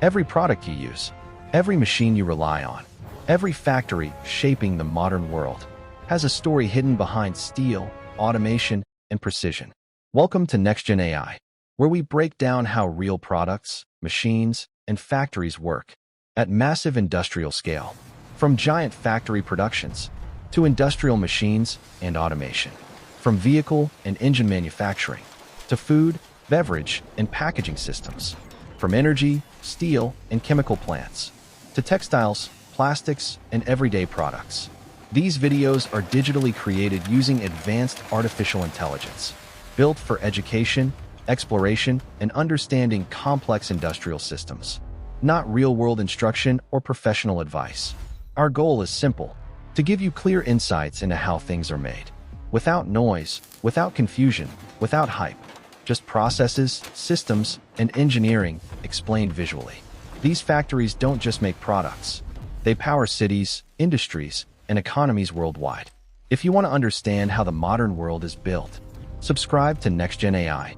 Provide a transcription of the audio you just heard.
Every product you use, every machine you rely on, every factory shaping the modern world has a story hidden behind steel, automation, and precision. Welcome to NextGen AI, where we break down how real products, machines, and factories work at massive industrial scale, from giant factory productions to industrial machines and automation, from vehicle and engine manufacturing to food, beverage, and packaging systems, from energy, steel, and chemical plants to textiles, plastics, and everyday products. These videos are digitally created using advanced artificial intelligence, built for education, exploration, and understanding complex industrial systems, not real-world instruction or professional advice. Our goal is simple: to give you clear insights into how things are made, without noise, without confusion, without hype. Just processes, systems, and engineering explained visually. These factories don't just make products. They power cities, industries, and economies worldwide. If you want to understand how the modern world is built, subscribe to NextGen AI.